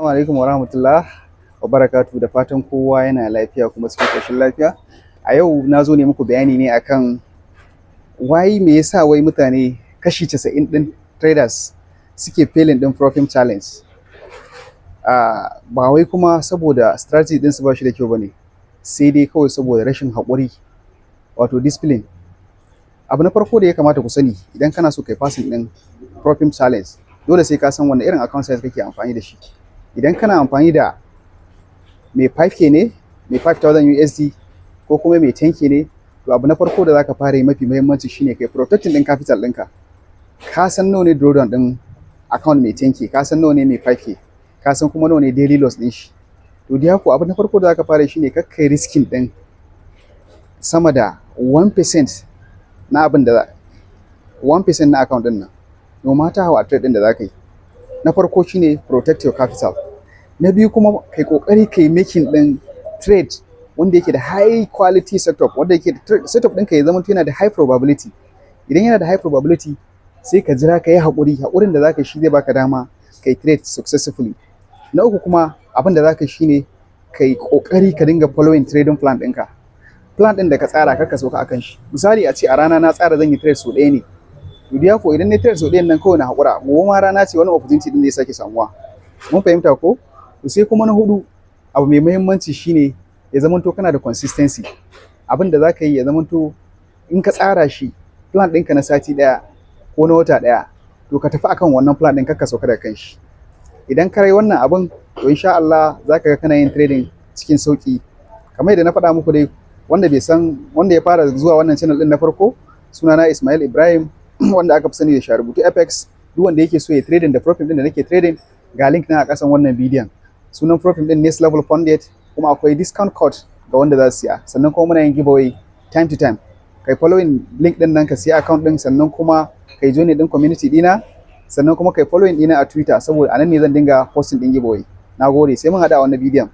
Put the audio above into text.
Assalamu alaikum wa rahmatullah wa barakatu, da fatan kowa yana lafiya kuma cikin ƙoshin lafiya. A yau na zo ne muku bayani ne akan me yasa wai mutane kashi 90 ɗin traders suke failing ɗin Profirm challenge. Ba wai kuma saboda strategy ɗinsu ba shi da kyau bane, sai dai kawai saboda rashin haƙuri, wato discipline. Abu na farko da ya kamata ku sani idan kana so kai passing ɗin Profirm challenge, dole sai ka san wanne irin account size kake amfani da shi. Idan kana amfani da mai 5k ne, mai 5000 USD ko kuma mai 10k ne, to abu na farko da zaka fara yi mafi muhimmanci shine kai protecting din capital ɗinka. Ka san nawa ne drawdown din account mai 10k, ka san nawa ne mai 5k, ka san kuma nawa ne daily loss din shi. To da haka abu na farko da zaka fara yi shine kakkai risking din sama da 1% na abin da 1% na account din nan, no matter how trade din da zaka yi. Na farko shine protect your capital. Na biyu kuma kai kokari kai making din trade wanda yake da high quality setup, wanda yake setup ɗinka ya zama yana da high probability. Idan yana da high probability sai ka jira ka yi haƙurin da zaka shi zai baka dama kai trade successfully. Na uku kuma abin da zaka shine kai kokari ka dinga following trading plan ɗinka. Plan ɗin da ka tsara kar ka sauka akan shi. Misali a ce a rana na tsara zan yi trade so ɗaya ne, to therefore idan na trade so ɗayan nan kawai na haƙura, gobe ma rana ce wani opportunity din zai sake samuwa. Mun fahimta ko? To sai kuma na hudu, abu mai muhimmanci shine ya zamanto kana da consistency. Abin da zaka yi ya zamanto in ka tsara shi plan ɗinka na sati ɗaya ko na wata ɗaya, to ka tafi akan wannan plan ɗin, kar ka sauka daga kan shi. Idan ka yi wannan abin, to insha Allah zaka ga kana yin trading cikin sauki. Kamar yadda na faɗa muku dai, wanda bai san, wanda ya fara zuwa wannan channel ɗin na farko, sunana Ismail Ibrahim, wanda aka fi sani da Sharubutu FX. Duk wanda yake so ya trading da Profirm din da nake trading, ga link na a ƙasan wannan bidiyon. Sunan Profirm din Nextlevelfunded, kuma akwai discount code ga wanda za su siya. Sannan kuma muna yin giveaway time to time. Kai following link din nan ka siya account din, sannan kuma kai join din community dina, sannan kuma kai following dina a Twitter, saboda anan ne zan dinga posting din giveaway. Nagode, sai mun hada a wannan bidiyon.